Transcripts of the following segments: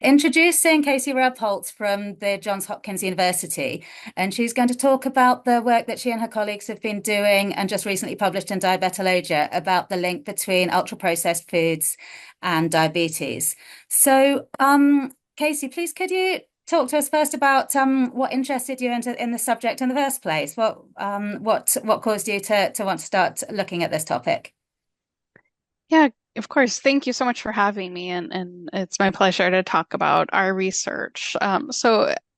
introducing Casey Rebholz from the Johns Hopkins University, and she's going to talk about the work that she and her colleagues have been doing and just recently published in Diabetologia about the link between ultra-processed foods and diabetes. So, Casey, please could you talk to us first about what interested you in the subject in the first place? What caused you to want to start looking at this topic? Yeah, of course. Thank you so much for having me, and it's my pleasure to talk about our research.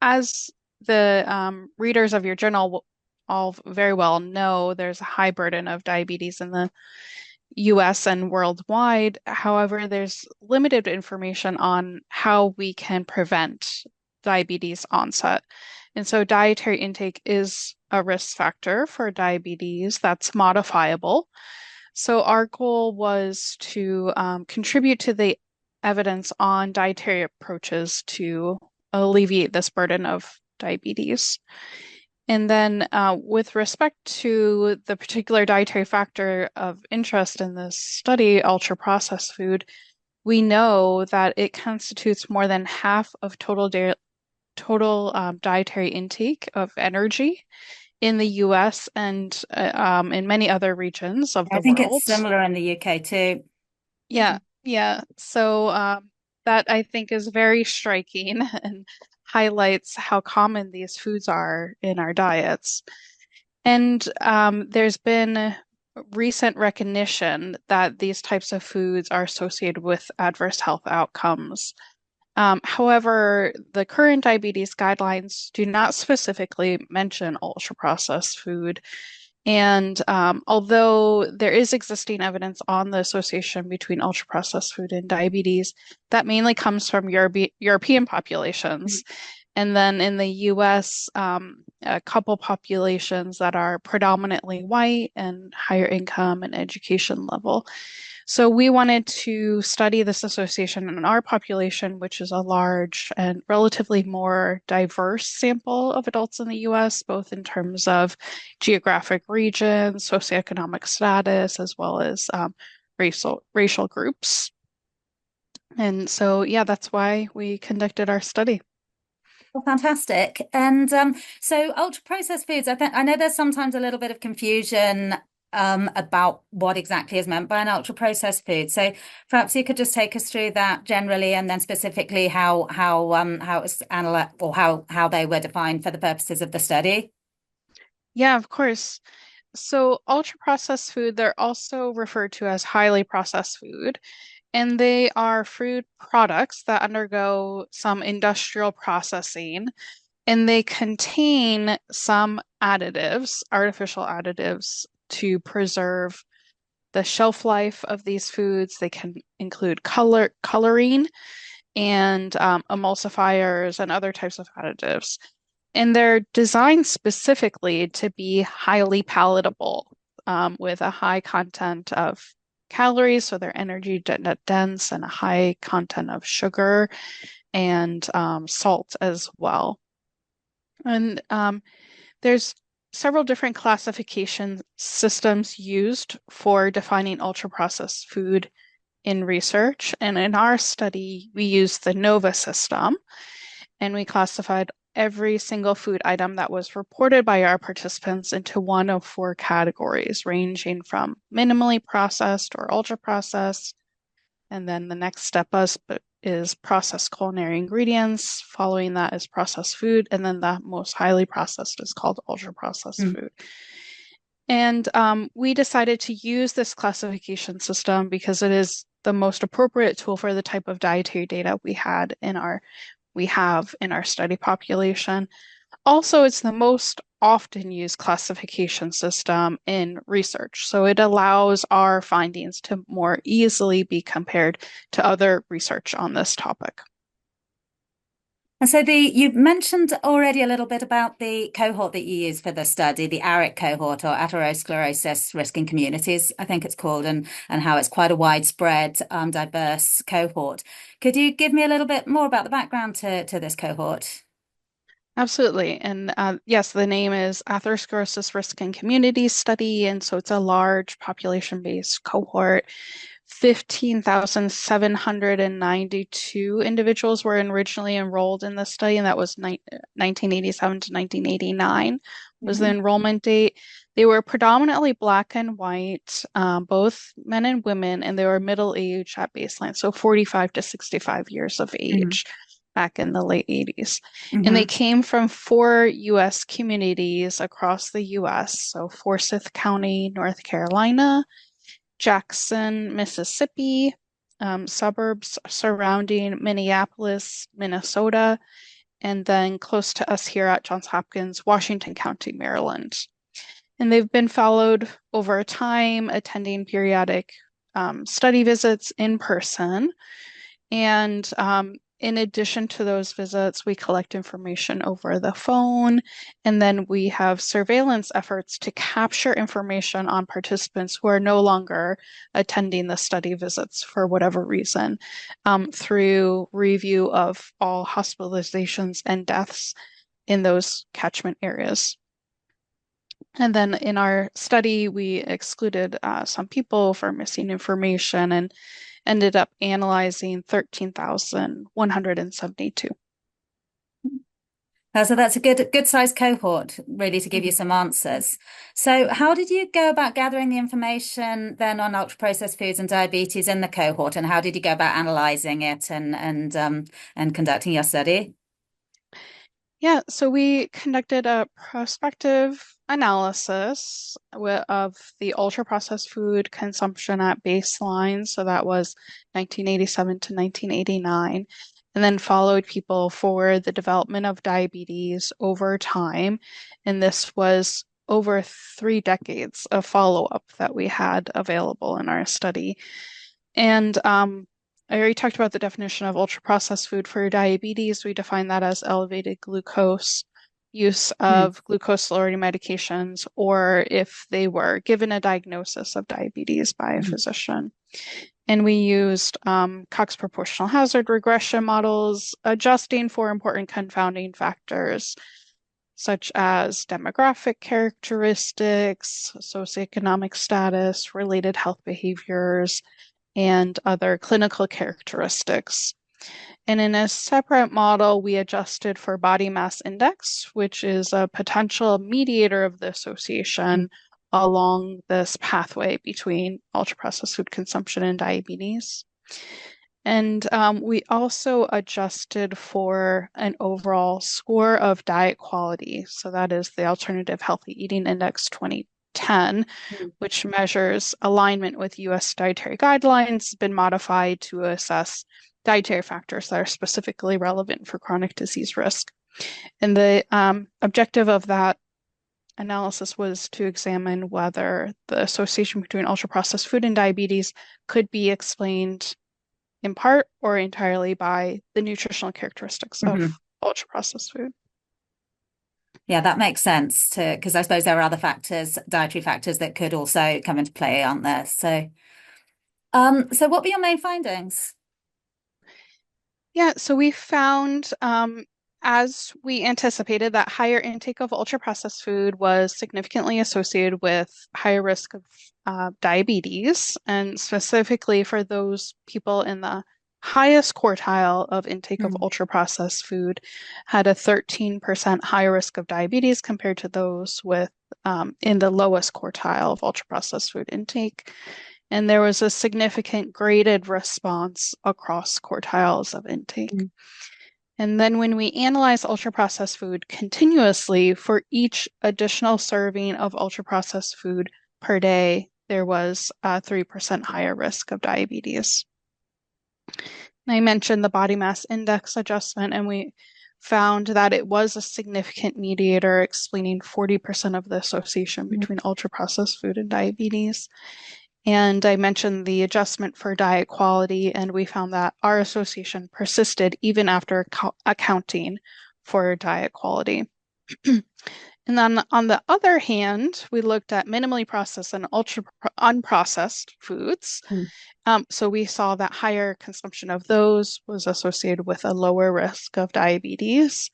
As the readers of your journal all very well know, there's a high burden of diabetes in the US and worldwide. However, there's limited information on how we can prevent diabetes onset. And so, dietary intake is a risk factor for diabetes that's modifiable. So our goal was to contribute to the evidence on dietary approaches to alleviate this burden of diabetes. And then with respect to the particular dietary factor of interest in this study, ultra-processed food, we know that it constitutes more than half of total dietary intake of energy in the US and in many other regions of I the think it's world. similar in the UK too. Yeah, yeah. So that I think is very striking and highlights how common these foods are in our diets. And there's been recent recognition that these types of foods are associated with adverse health outcomes. However, the current diabetes guidelines do not specifically mention ultra-processed food. And although there is existing evidence on the association between ultra-processed food and diabetes, that mainly comes from European populations. And then in the US, a couple populations that are predominantly white and higher income and education level. So we wanted to study this association in our population, which is a large and relatively more diverse sample of adults in the US, both in terms of geographic region, socioeconomic status, as well as racial groups. And so, yeah, that's why we conducted our study. Well, fantastic. And so ultra processed foods, I know there's sometimes a little bit of confusion about what exactly is meant by an ultra processed food. So perhaps you could just take us through that generally and then specifically how it's analyzed or how they were defined for the purposes of the study. Yeah, of course. So ultra-processed food, they're also referred to as highly processed food, and they are food products that undergo some industrial processing, and they contain some additives, artificial additives, to preserve the shelf life of these foods. They can include coloring and emulsifiers and other types of additives. And they're designed specifically to be highly palatable with a high content of calories, so they're energy dense and a high content of sugar and salt as well. And there's several different classification systems used for defining ultra-processed food in research. And in our study, we used the NOVA system, and we classified every single food item that was reported by our participants into one of four categories, ranging from minimally processed or ultra processed. And then the next step is processed culinary ingredients. Following that is processed food. And then the most highly processed is called ultra processed food. And we decided to use this classification system because it is the most appropriate tool for the type of dietary data we have in our study population. Also, it's the most often used classification system in research. So it allows our findings to more easily be compared to other research on this topic. And so you mentioned already a little bit about the cohort that you used for the study, the ARIC cohort or atherosclerosis risk in communities, I think it's called, and how it's quite a widespread, diverse cohort. Could you give me a little bit more about the background to this cohort? Absolutely. And yes, the name is Atherosclerosis Risk in Communities Study. And so it's a large population-based cohort. 15,792 individuals were originally enrolled in the study, and that was 1987 to 1989 was the Mhm. enrollment date. They were predominantly Black and white, both men and women, and they were middle age at baseline, so 45 to 65 years of Mhm. age back in the late 80s. And they Mhm. came from 4 U.S. communities across the U.S., so Forsyth County, North Carolina, Jackson, Mississippi, suburbs surrounding Minneapolis, Minnesota, and then close to us here at Johns Hopkins, Washington County, Maryland. And they've been followed over time, attending periodic study visits in person. And in addition to those visits, we collect information over the phone, and then we have surveillance efforts to capture information on participants who are no longer attending the study visits for whatever reason, through review of all hospitalizations and deaths in those catchment areas. And then in our study, we excluded some people for missing information and ended up analyzing 13,172. So that's a good sized cohort, really, to give you Mhm. some answers. So how did you go about gathering the information then on ultra processed foods and diabetes in the cohort, and how did you go about analyzing it and conducting your study? Yeah, so we conducted a prospective analysis of the ultra processed food consumption at baseline. So that was 1987 to 1989, and then followed people for the development of diabetes over time. And this was over 3 decades of follow-up that we had available in our study. And I already talked about the definition of ultra processed food for diabetes. We define that as elevated glucose, use Mm. of glucose lowering medications, or if they were given a diagnosis of diabetes by a Mhm. physician. And we used Cox proportional hazard regression models, adjusting for important confounding factors such as demographic characteristics, socioeconomic status, related health behaviors, and other clinical characteristics. And in a separate model, we adjusted for body mass index, which is a potential mediator of the association along this pathway between ultra-processed food consumption and diabetes. And we also adjusted for an overall score of diet quality. So that is the Alternative Healthy Eating Index 2010, Mm. which measures alignment with US dietary guidelines, been modified to assess dietary factors that are specifically relevant for chronic disease risk. And the objective of that analysis was to examine whether the association between ultra-processed food and diabetes could be explained in part or entirely by the nutritional characteristics of Mhm. ultra-processed food. Yeah, that makes sense to because I suppose there are other factors, dietary factors that could also come into play, aren't there? So what were your main findings? Yeah, so we found, as we anticipated, that higher intake of ultra-processed food was significantly associated with higher risk of diabetes, and specifically for those people in the highest quartile of intake of Mm. ultra-processed food had a 13% higher risk of diabetes compared to those with in the lowest quartile of ultra-processed food intake. And there was a significant graded response across quartiles of intake. Mm. And then when we analyze ultra-processed food continuously for each additional serving of ultra-processed food per day, there was a 3% higher risk of diabetes. And I mentioned the body mass index adjustment, and we found that it was a significant mediator explaining 40% of the association Mm. between ultra-processed food and diabetes. And I mentioned the adjustment for diet quality, and we found that our association persisted even after accounting for diet quality. And then on the other hand, we looked at minimally processed and ultra unprocessed foods. Mm. So we saw that higher consumption of those was associated with a lower risk of diabetes.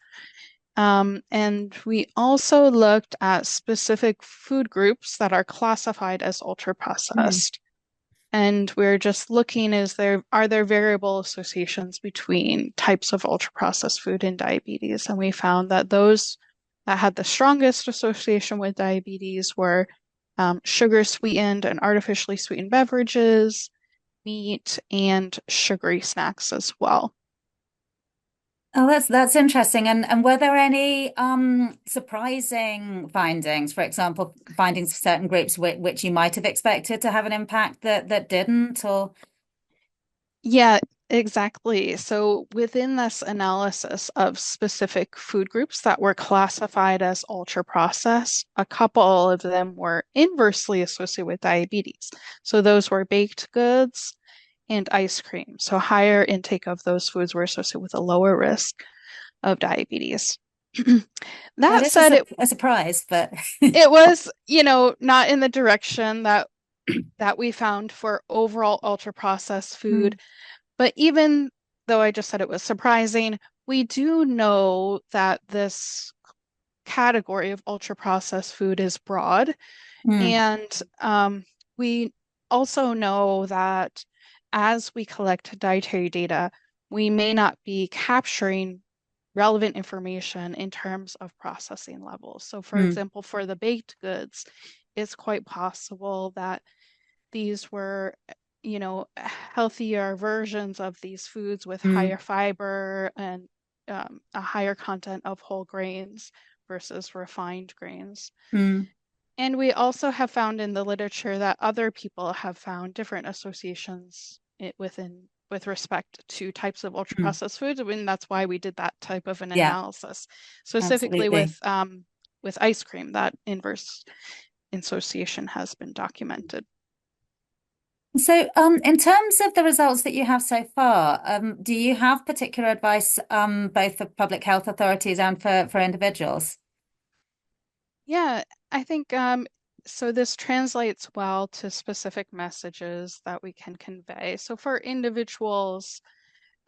And we also looked at specific food groups that are classified as ultra Mm. processed. And we're just looking, are there variable associations between types of ultra-processed food and diabetes? And we found that those that had the strongest association with diabetes were sugar sweetened and artificially sweetened beverages, meat, and sugary snacks as well. Oh, that's interesting. And were there any surprising findings? For example, findings for certain groups which you might have expected to have an impact that didn't, or Yeah, exactly. So within this analysis of specific food groups that were classified as ultra processed, a couple of them were inversely associated with diabetes. So those were baked goods and ice cream. So higher intake of those foods were associated with a lower risk of diabetes. that That is said, a surprise, but it was, not in the direction that we found for overall ultra processed food. Mm, But even though I just said it was surprising, we do know that this category of ultra processed food is broad. mm, And we also know that as we collect dietary data, we may not be capturing relevant information in terms of processing levels. So, for mm, example, for the baked goods, it's quite possible that these were, healthier versions of these foods with mm, higher fiber and a higher content of whole grains versus refined grains. mm, And we also have found in the literature that other people have found different associations with respect to types of ultra mm. processed foods. I mean, that's why we did that type of an Yeah, analysis, specifically absolutely. with ice cream. That inverse association has been documented. So, in terms of the results that you have so far, do you have particular advice, both for public health authorities and for individuals? Yeah, I think so this translates well to specific messages that we can convey. So for individuals,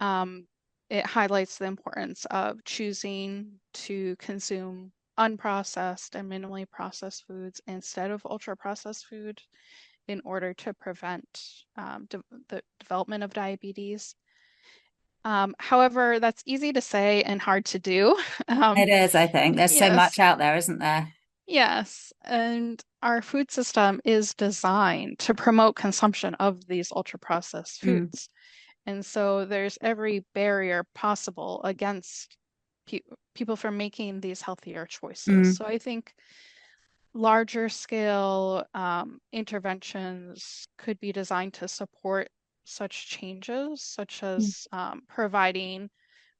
um, it highlights the importance of choosing to consume unprocessed and minimally processed foods instead of ultra-processed food in order to prevent the development of diabetes. However, that's easy to say and hard to do. Um, It is, I think. There's so yes, much out there, isn't there? Yes, and our food system is designed to promote consumption of these ultra-processed Mm, foods. And so there's every barrier possible against pe people from making these healthier choices. mm, So I think larger scale interventions could be designed to support such changes, such mm, as providing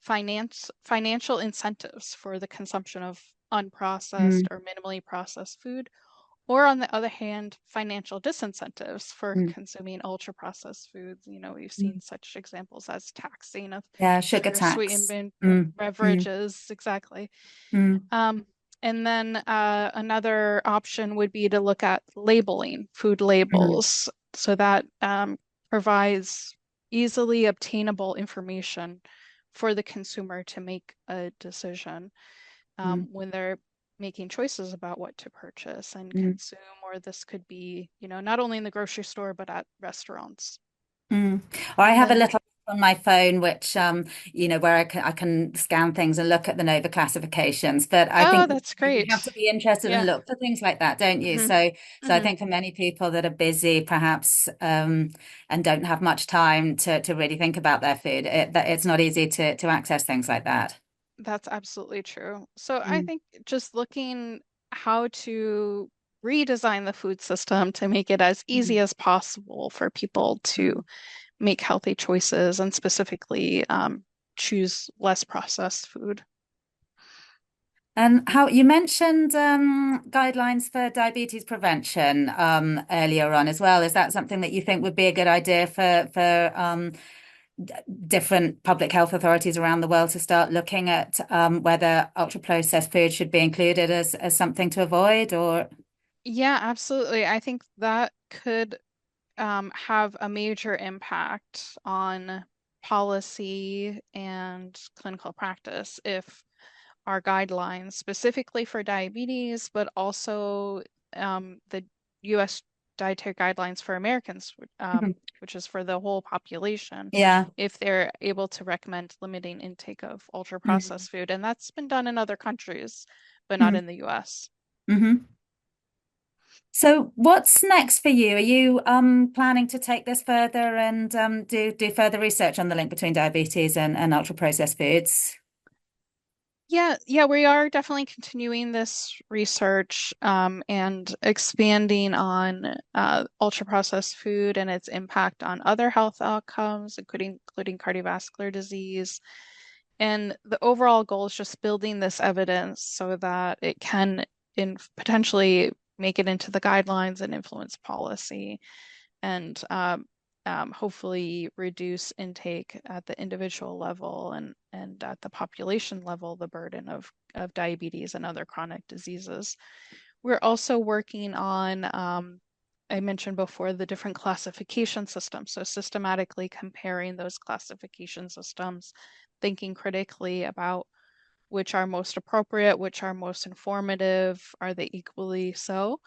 financial incentives for the consumption of unprocessed mm, or minimally processed food, or on the other hand, financial disincentives for mm, consuming ultra processed foods. We've mm. seen such examples as taxing of Yeah, sugar sugar sweetened tax. Mm, mm, beverages, exactly. mm, Um, and then another option would be to look at labeling, food mm, labels, so that provides easily obtainable information for the consumer to make a decision mm, when they're making choices about what to purchase and mm. consume, or this could be, not only in the grocery store, but at restaurants. Mm. Or I And have a then, little app on my phone which where I can scan things and look at the Nova classifications. But I oh, think that's you have great. to be interested and Yeah. look for things like that, don't you? hmm So I hmm think for many people that are busy perhaps and don't have much time to really think about their food, that it's not easy to access things like that. That's absolutely true. So I Mm, think just looking how to redesign the food system to make it as mm, easy as possible for people mm. to make healthy choices and specifically choose less processed food. And how you mentioned guidelines for diabetes prevention earlier on as well. Is that something that you think would be a good idea for different public health authorities around the world to start looking at whether ultra processed food should be included as something to avoid? Or Yeah, absolutely. I think that could have a major impact on policy and clinical practice if our guidelines, specifically for diabetes, but also the US dietary guidelines for Americans, Mhm. which is for the whole population, Yeah. if they're able to recommend limiting intake of Mm-hmm. ultra-processed food. And that's been done in other countries, but not in the US. Mm-hmm. So what's next for you? Are you planning to take this further and do further research on the link between diabetes and ultra processed foods? Yeah, we are definitely continuing this research and expanding on ultra-processed food and its impact on other health outcomes, including cardiovascular disease. And the overall goal is just building this evidence so that it can potentially make it into the guidelines and influence policy and hopefully reduce intake at the individual level and at the population level, the burden of diabetes and other chronic diseases. We're also working on, I mentioned before, the different classification systems. So systematically comparing those classification systems, thinking critically about which are most appropriate, which are most informative, are they equally so?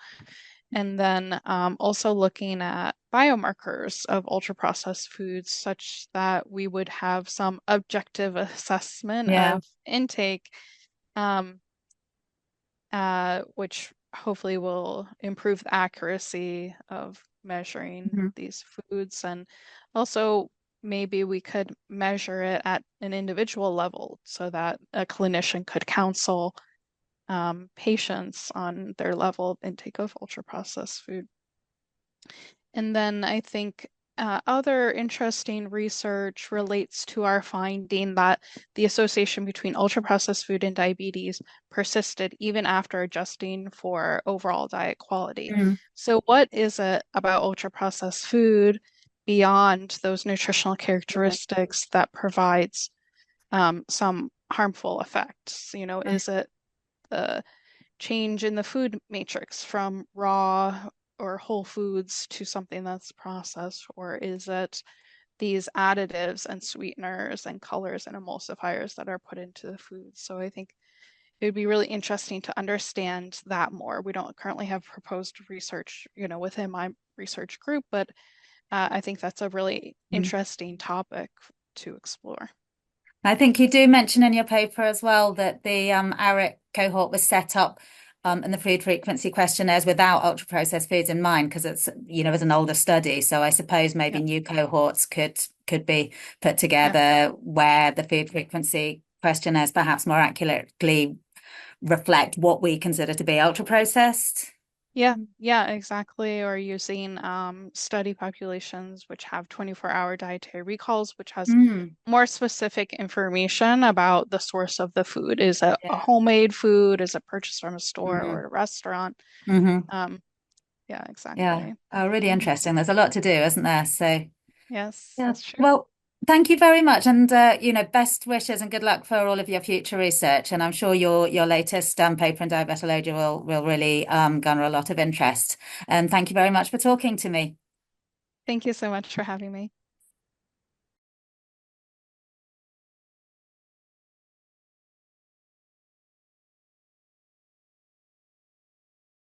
And then also looking at biomarkers of ultra-processed foods such that we would have some objective assessment Yeah. of intake, um, which hopefully will improve the accuracy of measuring Mhm. these foods. And also maybe we could measure it at an individual level so that a clinician could counsel patients on their level of intake of ultra-processed food. And then I think other interesting research relates to our finding that the association between ultra-processed food and diabetes persisted even after adjusting for overall diet quality. Mm. So what is it about ultra-processed food beyond those nutritional Yeah. characteristics that provides some harmful effects? You know, Mm. is it the change in the food matrix from raw or whole foods to something that's processed, or is it these additives and sweeteners and colors and emulsifiers that are put into the food? So I think it would be really interesting to understand that more. We don't currently have proposed research, within my research group, but I think that's a really Mm. interesting topic to explore. I think you do mention in your paper as well that the ARIC cohort was set up and the food frequency questionnaires without ultra processed foods in mind because it's as an older study. So I suppose maybe Yeah, new cohorts could be put yeah. together where the food frequency questionnaires perhaps more accurately reflect what we consider to be ultra processed. Yeah, exactly. Or using study populations which have 24-hour dietary recalls, which has Mm. more specific information about the source of the food. Is it a Yeah. homemade food? Is it purchased from a store or Mm-hmm. a restaurant? Mm-hmm. Um, yeah, Yeah. exactly. Oh, really Mhm. interesting. There's a lot to do, isn't there? So. Yes, Yeah. that's true. Well, thank you very much, and best wishes and good luck for all of your future research. And I'm sure your latest paper in diabetology will really garner a lot of interest. And thank you very much for talking to me. Thank you so much for having me.